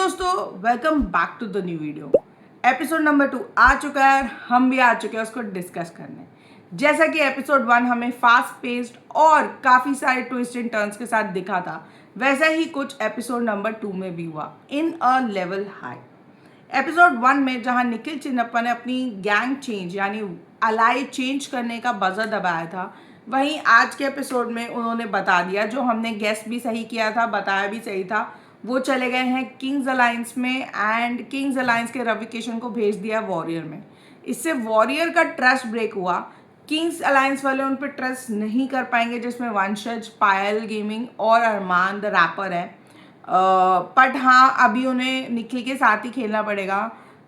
दोस्तों, welcome back to the new video. Episode number 2 आ चुका है, हम भी आ चुके हैं उसको डिस्कस करने। जैसा कि एपिसोड 1 हमें फास्ट पेस्ड और काफ़ी सारे ट्विस्ट एंड टर्न्स के साथ दिखा था, वैसा ही कुछ एपिसोड नंबर 2 में भी हुआ इन अ लेवल हाई। एपिसोड 1 में जहां निखिल चिन्नप्पा ने अपनी गैंग चेंज यानी अलाई चेंज करने का बजर दबाया था, वहीं आज के एपिसोड में उन्होंने बता दिया, जो हमने गेस भी सही किया था, बताया भी सही था। वो चले गए हैं किंग्स अलायंस में एंड किंग्स अलायंस के रवि किशन को भेज दिया वॉरियर में। इससे वॉरियर का ट्रस्ट ब्रेक हुआ। किंग्स अलायंस वाले उन पर ट्रस्ट नहीं कर पाएंगे, जिसमें वंशज, पायल गेमिंग और अरमान द रैपर है। बट हाँ, अभी उन्हें निखिल के साथ ही खेलना पड़ेगा।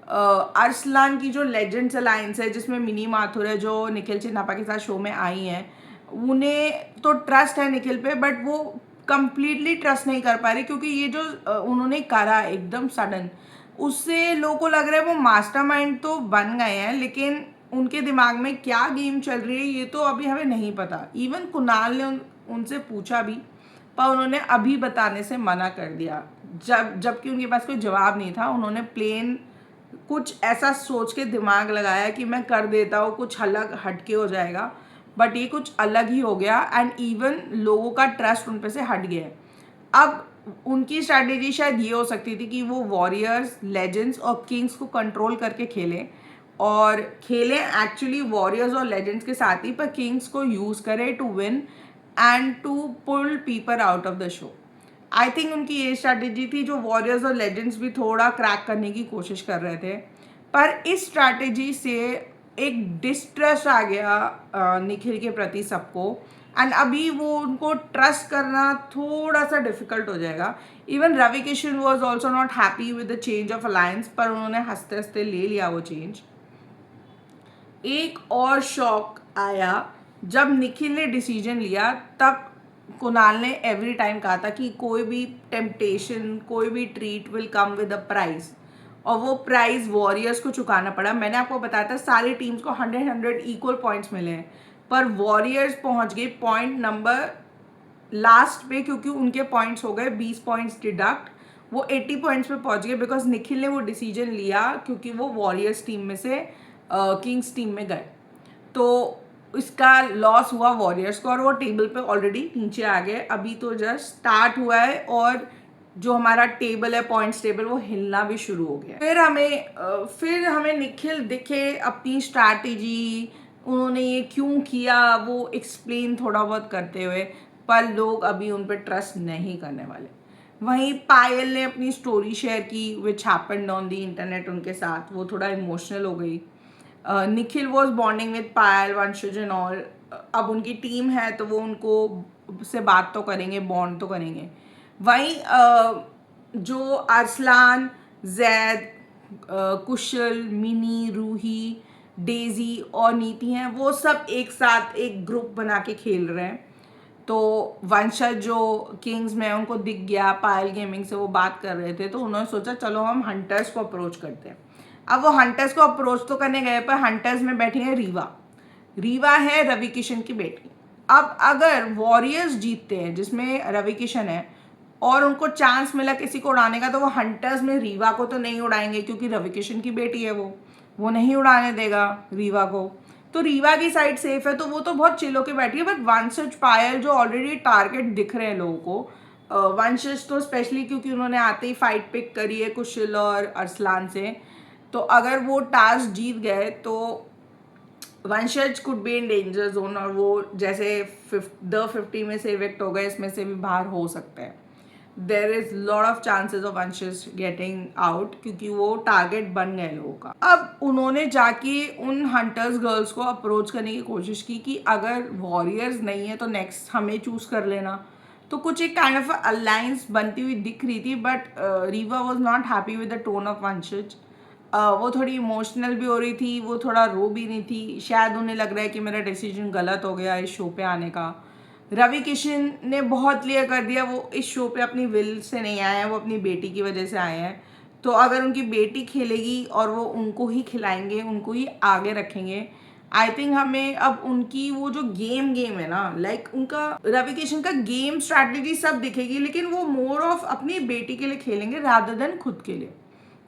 अरसलान की जो लेजेंड्स अलायंस है, जिसमें मिनी माथुर है जो निखिल चिन्नप्पा के साथ शो में आई हैं, उन्हें तो ट्रस्ट है निखिल पे, बट वो कंप्लीटली ट्रस्ट नहीं कर पा रही, क्योंकि ये जो उन्होंने करा एकदम सडन, उससे लोगों को लग रहा है वो मास्टरमाइंड तो बन गए हैं, लेकिन उनके दिमाग में क्या गेम चल रही है ये तो अभी हमें नहीं पता। इवन कुणाल ने उनसे पूछा भी, पर उन्होंने अभी बताने से मना कर दिया, जबकि उनके पास कोई जवाब नहीं था। उन्होंने प्लेन कुछ ऐसा सोच के दिमाग लगाया कि मैं कर देता हूँ, कुछ अलग हटके हो जाएगा, बट ये कुछ अलग ही हो गया एंड इवन लोगों का ट्रस्ट उन पे से हट गया है। अब उनकी स्ट्रैटेजी शायद ये हो सकती थी कि वो वॉरियर्स, लेजेंड्स और किंग्स को कंट्रोल करके खेलें, और खेलें एक्चुअली वॉरियर्स और लेजेंड्स के साथ ही, पर किंग्स को यूज़ करें to win and to pull people out of the show. I think उनकी ये स्ट्रैटेजी थी, जो वॉरियर्स और लेजेंड्स भी थोड़ा क्रैक करने की कोशिश कर रहे थे। पर इस स्ट्रैटेजी से एक डिस्ट्रस्ट आ गया निखिल के प्रति सबको, एंड अभी वो उनको ट्रस्ट करना थोड़ा सा डिफिकल्ट हो जाएगा। Even Ravi Kishan was also not happy with the change of alliance, पर उन्होंने हंसते हंसते ले लिया वो चेंज। एक और शॉक आया जब निखिल ने डिसीजन लिया, तब कुणाल ने एवरी टाइम कहा था कि कोई भी टेम्पटेशन, कोई भी treat will come with a prize, और वो प्राइज वॉरियर्स को चुकाना पड़ा। मैंने आपको बताया था सारी टीम्स को 100 इक्वल पॉइंट्स मिले हैं, पर वॉरियर्स पहुंच गए पॉइंट नंबर लास्ट पे, क्योंकि उनके पॉइंट्स हो गए 20 पॉइंट्स डिडक्ट। वो 80 पॉइंट्स पे पहुंच गए बिकॉज निखिल ने वो डिसीजन लिया, क्योंकि वो वॉरियर्स टीम में से किंग्स टीम में गए। तो इसका लॉस हुआ वॉरियर्स को, और वो टेबल पे ऑलरेडी नीचे आ गए। अभी तो जस्ट स्टार्ट हुआ है, और जो हमारा टेबल है, पॉइंट्स टेबल, वो हिलना भी शुरू हो गया। फिर हमें निखिल दिखे अपनी स्ट्रैटेजी, उन्होंने ये क्यों किया वो एक्सप्लेन थोड़ा बहुत करते हुए, पर लोग अभी उन पर ट्रस्ट नहीं करने वाले। वहीं पायल ने अपनी स्टोरी शेयर की which happened on the internet उनके साथ, वो थोड़ा इमोशनल हो गई। निखिल वॉज बॉन्डिंग विद पायल, वंशज एंड ऑल। अब उनकी टीम है तो वो उनको से बात तो करेंगे, बॉन्ड तो करेंगे। वहीं जो अरसलान, जैद, कुशल, मिनी, रूही, डेजी और नीति हैं, वो सब एक साथ एक ग्रुप बना के खेल रहे हैं। तो वंशज जो किंग्स में उनको दिख गया, पायल गेमिंग से वो बात कर रहे थे, तो उन्होंने सोचा चलो हम हंटर्स को अप्रोच करते हैं। अब वो हंटर्स को अप्रोच तो करने गए, पर हंटर्स में बैठी है रीवा। रीवा है रवि किशन की बेटी। अब अगर वॉरियर्स जीतते हैं, जिसमें रवि किशन है, और उनको चांस मिला किसी को उड़ाने का, तो वो हंटर्स में रीवा को तो नहीं उड़ाएंगे, क्योंकि रवि किशन की बेटी है, वो नहीं उड़ाने देगा रीवा को। तो रीवा की साइड सेफ है, तो वो तो बहुत चिल होके बैठी है। बट वंशज, पायल जो ऑलरेडी टारगेट दिख रहे हैं लोगों को, वंशज तो स्पेशली क्योंकि उन्होंने आते ही फाइट पिक करी है कुशल और अरसलान से, तो अगर वो टास्क जीत गए तो वंशज could be in danger zone, और वो जैसे द 50 में से इवेक्ट हो गए, इसमें से भी बाहर हो सकते हैं। There is lot of chances of वंशज गेटिंग आउट, क्योंकि वो टारगेट बन गए लोगों का। अब उन्होंने जाके उन हंटर्स गर्ल्स को अप्रोच करने की कोशिश की कि अगर वॉरियर्स नहीं है तो नेक्स्ट हमें चूज कर लेना। तो कुछ एक काइंड ऑफ अलायंस बनती हुई दिख रही थी, but Rewa was not happy with the tone of वंशज। वो थोड़ी इमोशनल भी हो रही थी, वो थोड़ा रो भी नहीं थी। शायद उन्हें लग रहा है कि मेरा डिसीजन गलत हो गया इस शो पे आने का। रवि किशन ने बहुत क्लियर कर दिया, वो इस शो पे अपनी विल से नहीं आए हैं, वो अपनी बेटी की वजह से आए हैं। तो अगर उनकी बेटी खेलेगी और वो उनको ही खिलाएंगे, उनको ही आगे रखेंगे, आई थिंक हमें अब उनकी वो जो गेम है ना, लाइक उनका रवि किशन का गेम स्ट्रैटेजी सब दिखेगी, लेकिन वो मोर ऑफ अपनी बेटी के लिए खेलेंगे रादर देन खुद के लिए।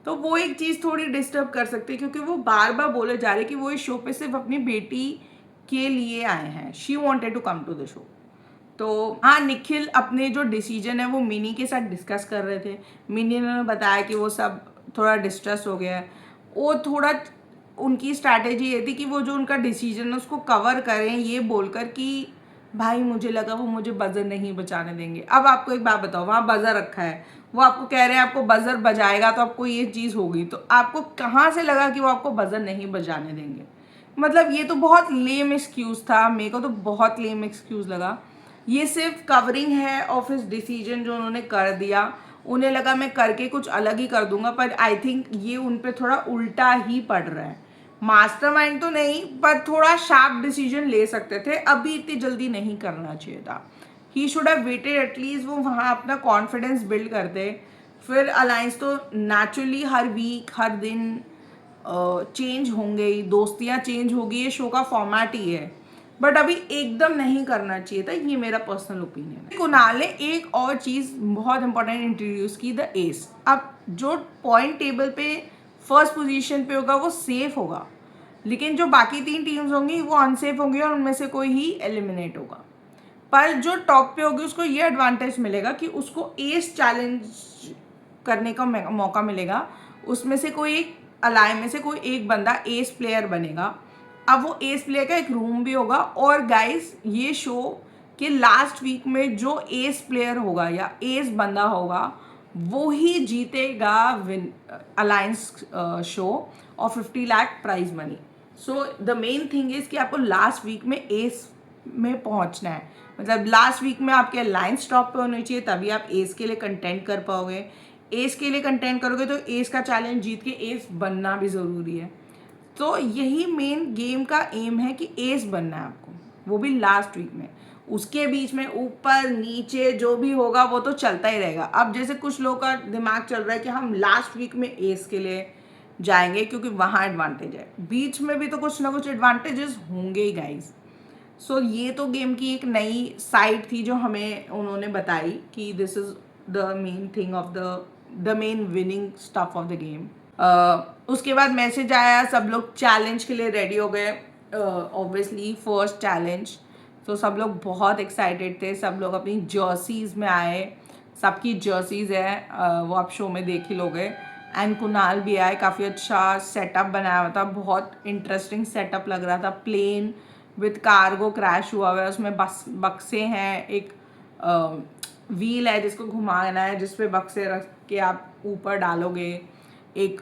तो वो एक चीज़ थोड़ी डिस्टर्ब कर सकती है, क्योंकि वो बार बार बोले जा रहे कि वो इस शो पे सिर्फ अपनी बेटी के लिए आए हैं, she wanted to come to the show. तो हाँ, निखिल अपने जो डिसीजन है वो मिनी के साथ डिस्कस कर रहे थे। मिनी ने बताया कि वो सब थोड़ा डिस्ट्रेस हो गया है। वो थोड़ा उनकी स्ट्रैटेजी ये थी कि वो जो उनका डिसीजन है उसको कवर करें ये बोलकर कि भाई मुझे लगा वो मुझे बजर नहीं बजाने देंगे। अब आपको एक बात बताओ, वहाँ बजर रखा है, वो आपको कह रहे हैं आपको बजर बजाएगा तो आपको ये चीज़ होगी, तो आपको कहाँ से लगा कि वो आपको बजर नहीं बजाने देंगे? मतलब ये तो बहुत लेम एक्सक्यूज़ था, मेरे को तो बहुत लेम एक्सक्यूज़ लगा। ये सिर्फ कवरिंग है ऑफ हिज डिसीजन जो उन्होंने कर दिया। उन्हें लगा मैं करके कुछ अलग ही कर दूंगा, पर आई थिंक ये उन पे थोड़ा उल्टा ही पड़ रहा है। मास्टरमाइंड तो नहीं, पर थोड़ा शार्प डिसीजन ले सकते थे, अभी इतनी जल्दी नहीं करना चाहिए था। He should have waited at least, वो वहाँ अपना कॉन्फिडेंस बिल्ड करते। फिर अलायंस तो नेचुरली हर वीक हर दिन चेंज होंगे ही, दोस्तियाँ चेंज होगी, ये शो का फॉर्मेट ही है। बट अभी एकदम नहीं करना चाहिए था, ये मेरा पर्सनल ओपिनियन है। कुणाल ने एक और चीज़ बहुत इंपॉर्टेंट इंट्रोड्यूस की, द एस। अब जो पॉइंट टेबल पे फर्स्ट पोजीशन पे होगा वो सेफ होगा, लेकिन जो बाकी 3 टीम्स होंगी वो अनसेफ होंगी और उनमें से कोई ही एलिमिनेट होगा। पर जो टॉप पे होगी उसको ये एडवांटेज मिलेगा कि उसको एस चैलेंज करने का मौका मिलेगा। उसमें से कोई एक अलाय में से कोई एक बंदा एस प्लेयर बनेगा। अब वो एस प्लेयर का एक रूम भी होगा, और गाइस ये शो के लास्ट वीक में जो एस प्लेयर होगा या एस बंदा होगा वो ही जीतेगा विन अलायंस शो और 50 lakh prize money. So the main thing is कि आपको लास्ट वीक में एस में पहुंचना है, मतलब लास्ट वीक में आपके अलायंस टॉप पे होनी चाहिए, तभी आप एस के लिए कंटेंट कर पाओगे। एस के लिए कंटेंट करोगे तो एस का चैलेंज जीत के एस बनना भी ज़रूरी है। तो यही मेन गेम का एम है कि एस बनना है आपको, वो भी लास्ट वीक में। उसके बीच में ऊपर नीचे जो भी होगा वो तो चलता ही रहेगा। अब जैसे कुछ लोगों का दिमाग चल रहा है कि हम लास्ट वीक में एस के लिए जाएंगे क्योंकि वहाँ एडवांटेज है, बीच में भी तो कुछ ना कुछ एडवांटेजेस होंगे ही गाइज। सो ये तो गेम की एक नई साइड थी जो हमें उन्होंने बताई कि this is the main thing of the main winning stuff of the game. उसके बाद मैसेज आया, सब लोग चैलेंज के लिए रेडी हो गए, ऑब्वियसली फर्स्ट चैलेंज। तो सब लोग बहुत एक्साइटेड थे, सब लोग अपनी जर्सीज में आए, सबकी जर्सीज है, वो आप शो में देख ही लोगे। एंड कुणाल भी आए, काफ़ी अच्छा सेटअप बनाया हुआ था, बहुत इंटरेस्टिंग सेटअप लग रहा था। प्लेन विथ कार्गो क्रैश हुआ हुआ है, उसमें बक्से हैं, एक व्हील है जिसको घुमाना है, जिस पे बक्से रख के आप ऊपर डालोगे, एक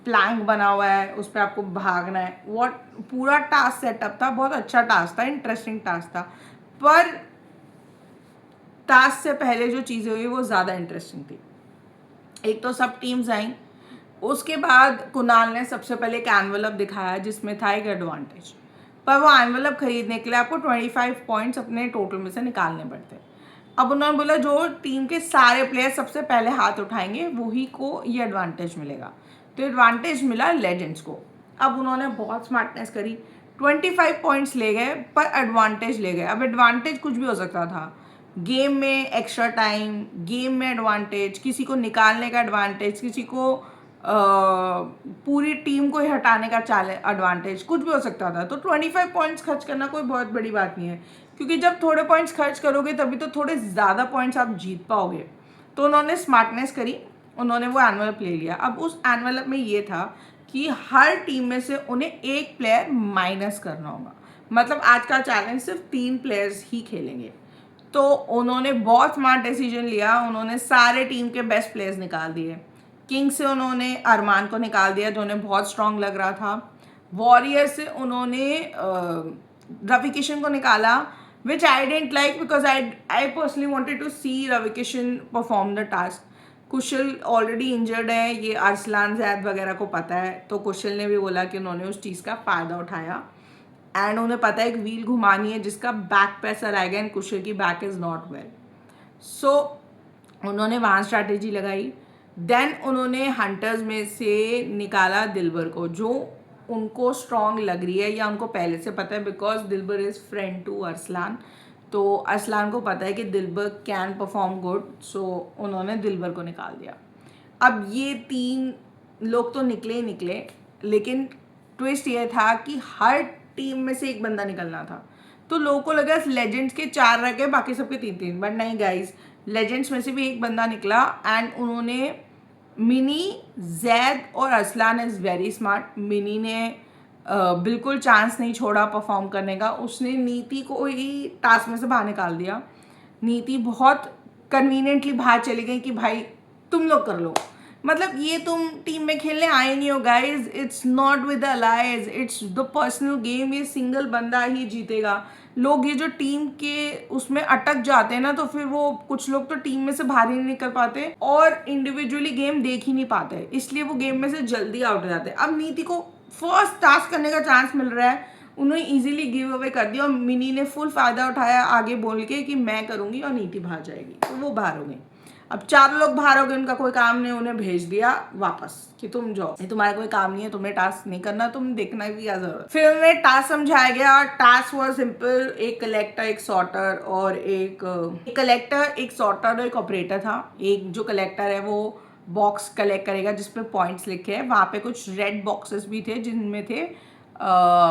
प्लैंक बना हुआ है उस पर आपको भागना है। वो पूरा टास्क सेटअप था, बहुत अच्छा टास्क था, इंटरेस्टिंग टास्क था। पर टास्क से पहले जो चीज़ें हुई वो ज़्यादा इंटरेस्टिंग थी। एक तो सब टीम्स आई, उसके बाद कुणाल ने सबसे पहले एक एनवलप दिखाया जिसमें था एक एडवांटेज, पर वो एनवलप खरीदने के लिए आपको 25 पॉइंट्स अपने टोटल में से निकालने पड़ते। अब उन्होंने बोला जो टीम के सारे प्लेयर सबसे पहले हाथ उठाएंगे वही को ये एडवांटेज मिलेगा। तो एडवांटेज मिला लेजेंड्स को। अब उन्होंने बहुत स्मार्टनेस करी, 25 पॉइंट्स ले गए पर एडवांटेज ले गए। अब एडवांटेज कुछ भी हो सकता था, गेम में एक्स्ट्रा टाइम, गेम में एडवांटेज, किसी को निकालने का एडवांटेज, किसी को पूरी टीम को ही हटाने का एडवांटेज, कुछ भी हो सकता था। तो 25 पॉइंट्स खर्च करना कोई बहुत बड़ी बात नहीं है, क्योंकि जब थोड़े पॉइंट्स खर्च करोगे तभी तो थोड़े ज़्यादा पॉइंट्स आप जीत पाओगे। तो उन्होंने स्मार्टनेस करी, उन्होंने वो एनवलप ले लिया। अब उस एनवलप में ये था कि हर टीम में से उन्हें एक प्लेयर माइनस करना होगा, मतलब आज का चैलेंज सिर्फ 3 प्लेयर्स ही खेलेंगे। तो उन्होंने बहुत स्मार्ट डिसीजन लिया, उन्होंने सारे टीम के बेस्ट प्लेयर्स निकाल दिए। किंग से उन्होंने अरमान को निकाल दिया जो उन्हें बहुत स्ट्रांग लग रहा था। वॉरियर से उन्होंने रवि किशन को निकाला, which I didn't like because I personally wanted to see Ravi Kishan perform the task. Kushal already injured है, ये अरसलान जैद वगैरह को पता है, तो कुशल ने भी बोला कि उन्होंने उस चीज़ का फ़ायदा उठाया। एंड उन्हें पता है एक व्हील घुमानी है जिसका बैक पे असर आएगा, एंड कुशल की बैक इज़ नॉट वेल। सो उन्होंने वहाँ स्ट्रैटेजी लगाई। देन उन्होंने हंटर्स में से निकाला दिलबर को, जो उनको स्ट्रॉन्ग लग रही है या उनको पहले से पता है, because Dilbar is friend to Arsalan. तो अरसलान को पता है कि Dilbar can perform good, so उन्होंने दिलबर को निकाल दिया। अब ये 3 लोग तो निकले ही निकले, लेकिन ट्विस्ट ये था कि हर टीम में से एक बंदा निकलना था। तो लोगों को लगा लेजेंड्स के 4 रह गए, बाकी सबके 3-3, बट नहीं गाइस, लेजेंड्स में से भी एक बंदा निकला एंड उन्होंने मिनी, जैद और Arsalan is very smart. Mini ने बिल्कुल चांस नहीं छोड़ा परफॉर्म करने का, उसने नीति को ही टास्क में से बाहर निकाल दिया। नीति बहुत कन्वीनियंटली बाहर चली गई कि भाई तुम लोग कर लो, मतलब ये तुम टीम में खेलने आए नहीं हो guys, it's not with allies, it's the personal game, ये सिंगल बंदा ही जीतेगा। लोग ये जो टीम के उसमें अटक जाते हैं ना, तो फिर वो कुछ लोग तो टीम में से बाहर ही नहीं निकल पाते और इंडिविजुअली गेम देख ही नहीं पाते, इसलिए वो गेम में से जल्दी आउट हो जाते हैं। अब नीति को फर्स्ट टास्क करने का चांस मिल रहा है, उन्होंने इजीली गिव अवे कर दिया और मिनी ने फुल फायदा उठाया आगे बोल के कि मैं करूंगी और नीति बाहर जाएगी, तो वो बाहर हो गई। अब 4 लोग बाहर हो गए, उनका कोई काम नहीं, उन्हें भेज दिया वापस कि तुम जाओ, तुम्हारा कोई काम नहीं है, तुम्हें टास्क नहीं करना, तुम देखना भी क्या जरूरत। फिर उन्हें टास्क समझाया गया और टास्क वॉज सिंपल, एक कलेक्टर, एक सॉर्टर और एक कलेक्टर, एक सॉर्टर और एक ऑपरेटर था। एक जो कलेक्टर है वो बॉक्स कलेक्ट करेगा जिसपे पॉइंट्स लिखे हैं, वहाँ पे कुछ रेड बॉक्सेस भी थे जिनमें थे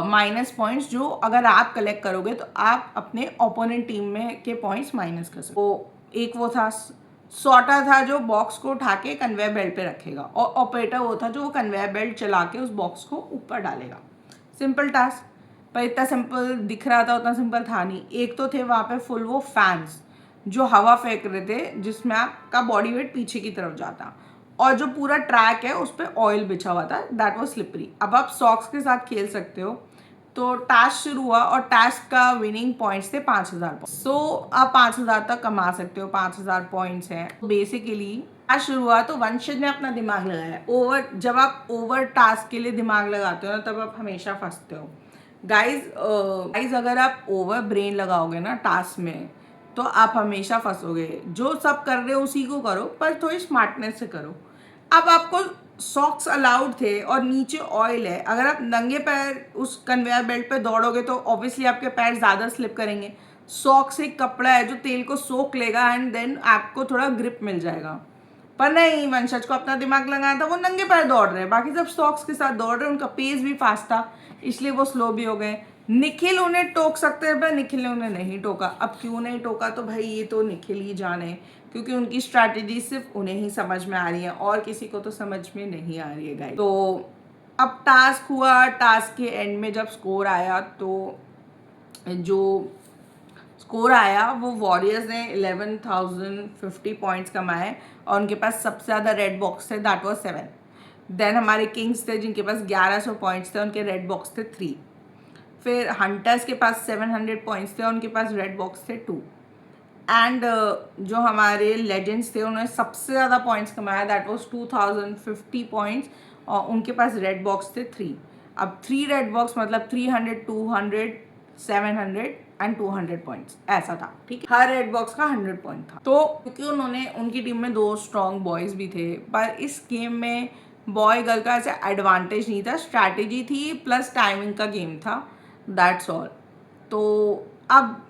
माइनस पॉइंट्स, जो अगर आप कलेक्ट करोगे तो आप अपने ओपोनेंट टीम में के पॉइंट्स माइनस कर सकते हो। एक वो था सॉर्टर था जो बॉक्स को उठा के कन्वेयर बेल्ट पे रखेगा, और ऑपरेटर वो था जो वो कन्वेयर बेल्ट चला के उस बॉक्स को ऊपर डालेगा। सिंपल टास्क, पर इतना सिंपल दिख रहा था उतना सिंपल था नहीं। एक तो थे वहाँ पे फुल वो फैंस जो हवा फेंक रहे थे, जिसमें आपका बॉडी वेट पीछे की तरफ जाता, और जो पूरा ट्रैक है उस पर ऑयल बिछा हुआ था, दैट वाज स्लिपरी। अब आप सॉक्स के साथ खेल सकते हो। तो टास्क शुरू हुआ और टास्क का विनिंग पॉइंट्स थे 5000। सो आप 5000 तक कमा सकते हो, 5000 पॉइंट्स हैं। बेसिकली टास्क शुरू हुआ तो वंशज ने अपना दिमाग लगाया। जब आप ओवर टास्क के लिए दिमाग लगाते हो ना, तब आप हमेशा फंसते हो गाइज। अगर आप ओवर ब्रेन लगाओगे ना टास्क में, तो आप हमेशा फंसोगे। जो सब कर रहे हो उसी को करो, पर थोड़ी स्मार्टनेस से करो। अब आपको सॉक्स अलाउड थे और नीचे ऑयल है, अगर आप नंगे पैर उस कन्वेयर बेल्ट पे दौड़ोगे तो ऑब्वियसली आपके पैर ज़्यादा स्लिप करेंगे। सॉक्स एक कपड़ा है जो तेल को सोख लेगा एंड देन आपको थोड़ा ग्रिप मिल जाएगा। पर नहीं, वंशज को अपना दिमाग लगाया था, वो नंगे पैर दौड़ रहे हैं, बाकी सब सॉक्स के साथ दौड़ रहे हैं, उनका पेस भी फास्ट था, इसलिए वो स्लो भी हो गए। निखिल उन्हें टोक सकते हैं, पर निखिल ने उन्हें नहीं टोका। अब क्यों नहीं टोका, तो भाई ये तो निखिल ही जाने, क्योंकि उनकी स्ट्रैटेजी सिर्फ उन्हें ही समझ में आ रही है और किसी को तो समझ में नहीं आ रही है गाइस। तो अब टास्क हुआ, टास्क के एंड में जब स्कोर आया, तो जो स्कोर आया वो वॉरियर्स ने 11,050 पॉइंट्स कमाए और उनके पास सबसे ज़्यादा रेड बॉक्स थे, दैट वाज 7। देन हमारे किंग्स थे जिनके पास 1100 पॉइंट्स थे, उनके रेड बॉक्स थे 3। फिर हंटर्स के पास 700 पॉइंट्स थे, उनके पास रेड बॉक्स थे 2। एंड जो हमारे लेजेंड्स थे उन्होंने सबसे ज़्यादा पॉइंट्स कमाया, दैट वाज 2050 पॉइंट्स, और उनके पास रेड बॉक्स थे 3। अब 3 रेड बॉक्स मतलब 300, 200, 700 एंड 200 पॉइंट्स ऐसा था, ठीक है। हर रेड बॉक्स का 100 पॉइंट था। तो क्योंकि उन्होंने, उनकी टीम में 2 स्ट्रॉन्ग बॉयज़ भी थे, पर इस गेम में बॉय गर्ल का ऐसे एडवांटेज नहीं था, स्ट्रैटेजी थी प्लस टाइमिंग का गेम था, दैट्स ऑल। तो अब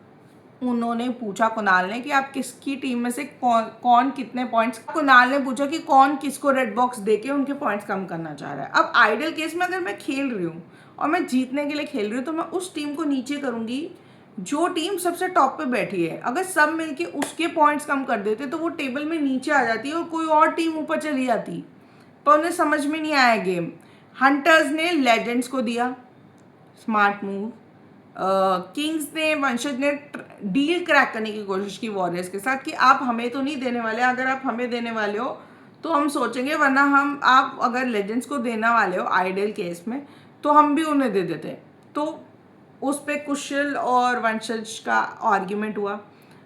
उन्होंने पूछा कुणाल ने कि आप किसकी टीम में से कौन कितने पॉइंट्स, कुणाल ने पूछा कि कौन किसको रेड बॉक्स देके उनके पॉइंट्स कम करना चाह रहा है। अब आइडियल केस में अगर मैं खेल रही हूँ और मैं जीतने के लिए खेल रही हूँ, तो मैं उस टीम को नीचे करूँगी जो टीम सबसे टॉप पे बैठी है। अगर सब मिलके उसके पॉइंट्स कम कर देते तो वो टेबल में नीचे आ जाती है और कोई और टीम ऊपर चली जाती, पर उन्हें समझ में नहीं आया गेम। हंटर्स ने लेजेंड्स को दिया, स्मार्ट मूव। किंग्स ने, वंशज ने डील क्रैक करने की कोशिश की वॉरियर्स के साथ कि आप हमें तो नहीं देने वाले, अगर आप हमें देने वाले हो तो हम सोचेंगे, वरना आप अगर लेजेंड्स को देने वाले हो आइडियल केस में, तो हम भी उन्हें दे देते। तो उस पर कुशल और वंशज का आर्ग्यूमेंट हुआ,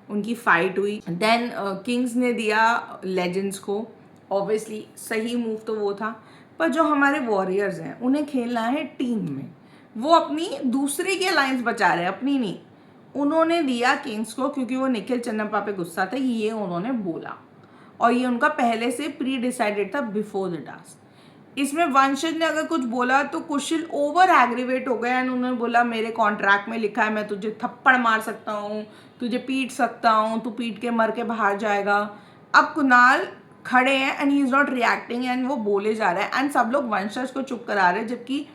उनकी फाइट हुई। देन किंग्स ने दिया लेजेंड्स को, ऑब्वियसली सही मूव तो वो था, पर जो हमारे वॉरियर्स हैं उन्हें खेलना है टीम में, वो अपनी दूसरे की अलायंस बचा रहे हैं, अपनी नहीं। उन्होंने दिया किंग्स को क्योंकि वो निखिल चन्नप्पा पे गुस्सा था, ये उन्होंने बोला, और ये उनका पहले से प्री डिसाइडेड था बिफोर द टास्क। इसमें वंशज ने अगर कुछ बोला तो कुशल ओवर एग्रीवेट हो गया एंड उन्होंने बोला मेरे कॉन्ट्रैक्ट में लिखा है मैं तुझे थप्पड़ मार सकता हूँ, तुझे पीट सकता हूँ, तू पीट के मर के बाहर जाएगा। अब कुणाल खड़े हैं and he is not reacting and वो बोले जा रहा है एंड सब लोग वंशज को चुप करा रहे हैं, जबकि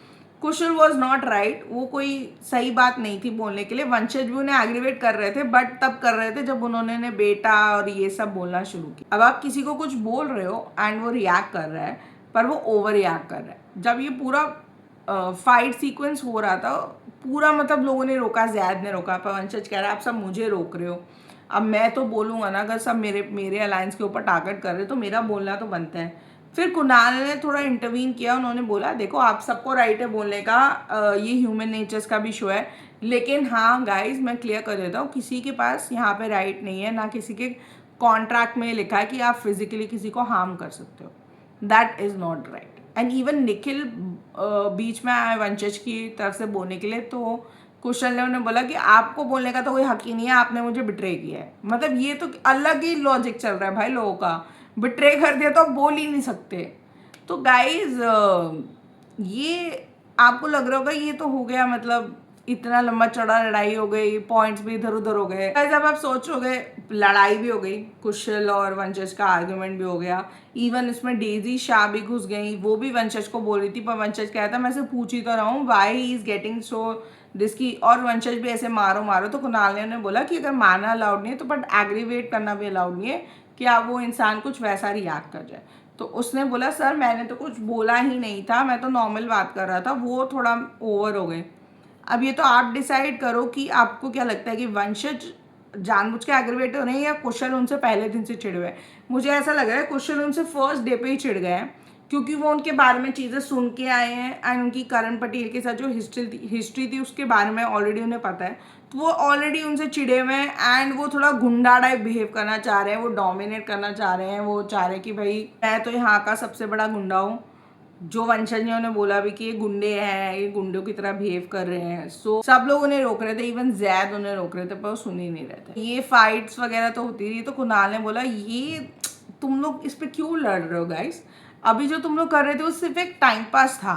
कुशल वॉज नॉट राइट, वो कोई सही बात नहीं थी बोलने के लिए। वंशज भी उन्हें एग्रीवेट कर रहे थे बट तब कर रहे थे जब उन्होंने बेटा और ये सब बोलना शुरू किया। अब आप किसी को कुछ बोल रहे हो एंड वो रिएक्ट कर रहा है पर वो ओवर रिएक्ट कर रहा है। जब ये पूरा फाइट सीक्वेंस हो रहा था पूरा, मतलब लोगों ने रोका, जैद ने रोका, पर वंशज कह रहा है आप सब मुझे रोक रहे हो, अब मैं तो बोलूँगा ना, अगर सब मेरे अलायंस के ऊपर टारगेट कर रहे तो मेरा बोलना तो बनता है। फिर कुणाल ने थोड़ा इंटरवीन किया, उन्होंने बोला देखो आप सबको राइट है बोलने का, ये ह्यूमन नेचर्स का भी शो है, लेकिन हाँ गाइज मैं क्लियर कर देता हूँ, किसी के पास यहाँ पे राइट नहीं है, ना किसी के कॉन्ट्रैक्ट में लिखा है कि आप फिजिकली किसी को हार्म कर सकते हो। That is not right. And even Nikhil बीच में आए वंशज की तरफ से बोलने के लिए, तो कुशल ने उन्हें बोला कि आपको बोलने का तो कोई हक ही नहीं है, आपने मुझे बिट्रे किया है। मतलब ये तो अलग ही लॉजिक चल रहा है भाई लोगों का, बिट्रे कर दिया तो आप बोल ही नहीं सकते। तो गाइज ये आपको लग रहा होगा ये तो हो गया, मतलब इतना लंबा चौड़ा लड़ाई हो गई, पॉइंट्स भी इधर उधर हो गए। गाइज अब आप सोचोगे लड़ाई भी हो गई, कुशल और वंशज का आर्ग्यूमेंट भी हो गया, इवन इसमें डेजी शाह भी घुस गई, वो भी वंशज को बोल रही थी, पर वंशज कहता मैं से पूछ ही तो रहा हूँ why he is getting so जिसकी, और वंशज भी ऐसे मारो मारो। तो कुणाल ने उन्हें बोला कि अगर मारना अलाउड नहीं है तो बट एग्रीवेट करना भी अलाउड नहीं है कि आप वो इंसान कुछ वैसा रिएक्ट कर जाए। तो उसने बोला सर मैंने तो कुछ बोला ही नहीं था, मैं तो नॉर्मल बात कर रहा था, वो थोड़ा ओवर हो गए। अब ये तो आप डिसाइड करो कि आपको क्या लगता है कि वंशज जानबूझ के एग्रीवेट हो रहे हैं या कुशल उनसे पहले दिन से चिढ़ गए। मुझे ऐसा लग रहा है कुशल उनसे फर्स्ट डे पे ही चिढ़ गए हैं, क्योंकि वो उनके बारे में चीज़ें सुन के आए हैं एंड उनकी करण पटेल के साथ जो हिस्ट्री थी उसके बारे में ऑलरेडी उन्हें पता है, तो वो ऑलरेडी उनसे चिढ़े हुए हैं एंड वो थोड़ा गुंडा टाइप बिहेव करना चाह रहे हैं, वो डोमिनेट करना चाह रहे हैं, वो चाह रहे हैं कि भाई मैं तो यहाँ का सबसे बड़ा गुंडा हूँ। जो वंशज ने उन्हें बोला भी कि ये गुंडे हैं, ये गुंडों की तरह बिहेव कर रहे हैं। सो सब लोग उन्हें रोक रहे थे, इवन जैद उन्हें रोक रहे थे, पर वो सुन ही नहीं रहे थे। ये फाइट्स वगैरह तो होती रही, तो कुणाल ने बोला ये तुम लोग इस पे क्यों लड़ रहे हो गाइस, अभी जो तुम लोग कर रहे थे वो सिर्फ एक टाइम पास था,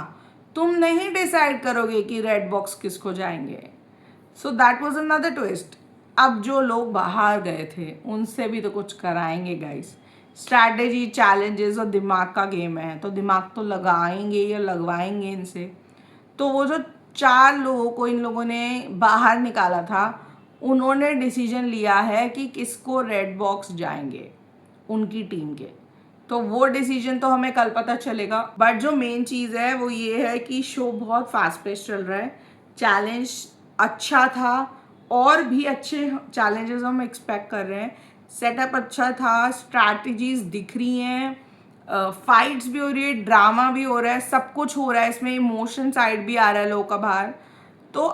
तुम नहीं डिसाइड करोगे कि रेड बॉक्स किसको जाएंगे। So that was another twist. अब जो लोग बाहर गए थे उनसे भी तो कुछ कराएंगे गाइस, स्ट्रैटेजी चैलेंजेस और दिमाग का गेम है, तो दिमाग तो लगाएंगे या लगवाएंगे इनसे। तो वो जो 4 लोगों को इन लोगों ने बाहर निकाला था, उन्होंने डिसीजन लिया है कि किसको रेड बॉक्स जाएंगे उनकी टीम के। तो वो डिसीजन तो हमें कल पता चलेगा, बट जो मेन चीज़ है वो ये है कि शो बहुत फास्ट पेस चल रहा है, चैलेंज अच्छा था और भी अच्छे चैलेंजेस हम एक्सपेक्ट कर रहे हैं, सेटअप अच्छा था, स्ट्रैटेजीज दिख रही हैं, फाइट्स भी हो रही है, ड्रामा भी हो रहा है, सब कुछ हो रहा है इसमें, इमोशन साइड भी आ रहा है लोगों का बाहर। तो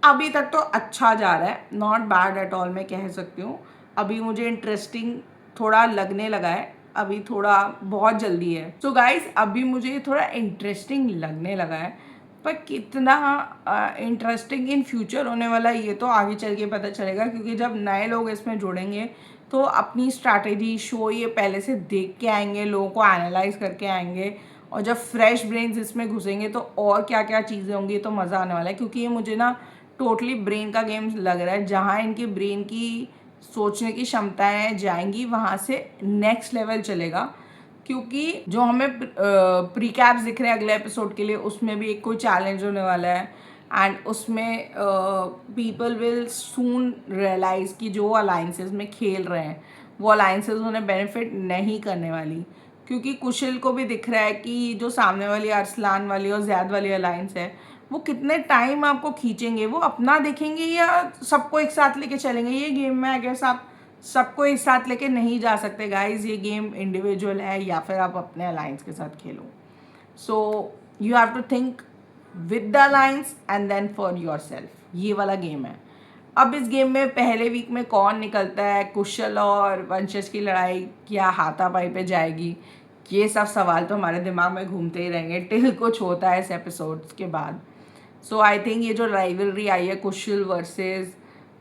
अभी तक तो अच्छा जा रहा है, नॉट बैड एट ऑल मैं कह सकती हूँ। अभी मुझे इंटरेस्टिंग थोड़ा लगने लगा है, अभी थोड़ा बहुत जल्दी है। सो गाइस अभी मुझे थोड़ा इंटरेस्टिंग लगने लगा है, पर कितना इंटरेस्टिंग इन फ्यूचर होने वाला है ये तो आगे चल के पता चलेगा, क्योंकि जब नए लोग इसमें जुड़ेंगे तो अपनी स्ट्रैटेजी शो ये पहले से देख के आएंगे, लोगों को एनालाइज करके आएंगे, और जब फ्रेश ब्रेन्स इसमें घुसेंगे तो और क्या क्या चीज़ें होंगी, तो मज़ा आने वाला है। क्योंकि ये मुझे ना टोटली ब्रेन का गेम लग रहा है, जहाँ इनकी ब्रेन की सोचने की क्षमताएं जाएंगी वहाँ से नेक्स्ट लेवल चलेगा। क्योंकि जो हमें प्री कैप्स दिख रहे हैं अगले एपिसोड के लिए, उसमें भी एक कोई चैलेंज होने वाला है एंड उसमें पीपल विल सून रियलाइज़ कि जो अलाइंसेस में खेल रहे हैं वो अलाइंसेस उन्हें बेनिफिट नहीं करने वाली। क्योंकि कुशल को भी दिख रहा है कि जो सामने वाली अरसलान वाली और जैद वाली अलाइंस है वो कितने टाइम आपको खींचेंगे, वो अपना देखेंगे या सबको एक साथ लेके चलेंगे। ये गेम में आई गेस आप सबको एक साथ लेके नहीं जा सकते गाइज, ये गेम इंडिविजुअल है या फिर आप अपने अलाइंस के साथ खेलो। So you have to think with the alliance and then for yourself, ये वाला गेम है। अब इस गेम में पहले वीक में कौन निकलता है, कुशल और वंशज की लड़ाई क्या हाथापाई पे जाएगी, ये सब सवाल तो हमारे दिमाग में घूमते ही रहेंगे टिल कुछ होता है इस एपिसोड्स के बाद। सो आई थिंक ये जो राइवलरी आई है Kushal versus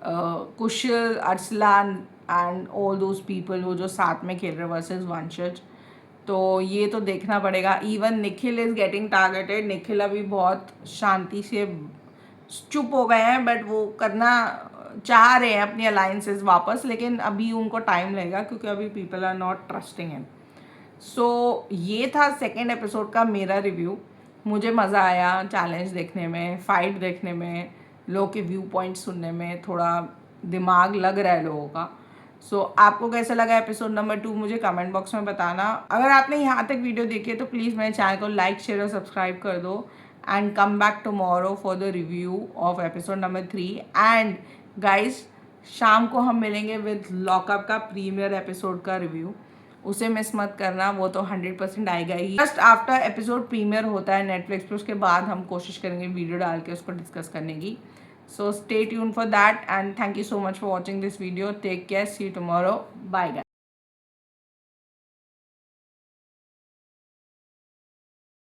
Kushal, Arsalan and all those people वो जो साथ में खेल रहे वर्सेस वंशज, तो ये तो देखना पड़ेगा। Even Nikhil is getting targeted. Nikhil अभी बहुत शांति से चुप हो गए हैं, बट वो करना चाह रहे हैं अपनी अलायंसेस वापस, लेकिन अभी उनको टाइम लगेगा क्योंकि अभी people are not trusting him. So ये था सेकेंड एपिसोड का मेरा रिव्यू। मुझे मज़ा आया चैलेंज देखने में, फाइट देखने में, लोगों के व्यू पॉइंट सुनने में, थोड़ा दिमाग लग रहा है लोगों का। सो आपको कैसा लगा एपिसोड नंबर 2 मुझे कमेंट बॉक्स में बताना। अगर आपने यहाँ तक वीडियो देखी है तो प्लीज़ मेरे चैनल को लाइक शेयर और सब्सक्राइब कर दो and come back tomorrow for the review of episode number 3। And guys शाम को हम मिलेंगे विद लॉकअप का प्रीमियर एपिसोड का रिव्यू, उसे मिस मत करना, वो तो 100% आएगा ही। जस्ट आफ्टर एपिसोड प्रीमियर होता है नेटफ्लिक्स पे, उसके बाद हम कोशिश करेंगे वीडियो डाल के उसको डिस्कस करने की। So stay tuned for that and thank you so much for watching this video. Take care. See you tomorrow. Bye guys.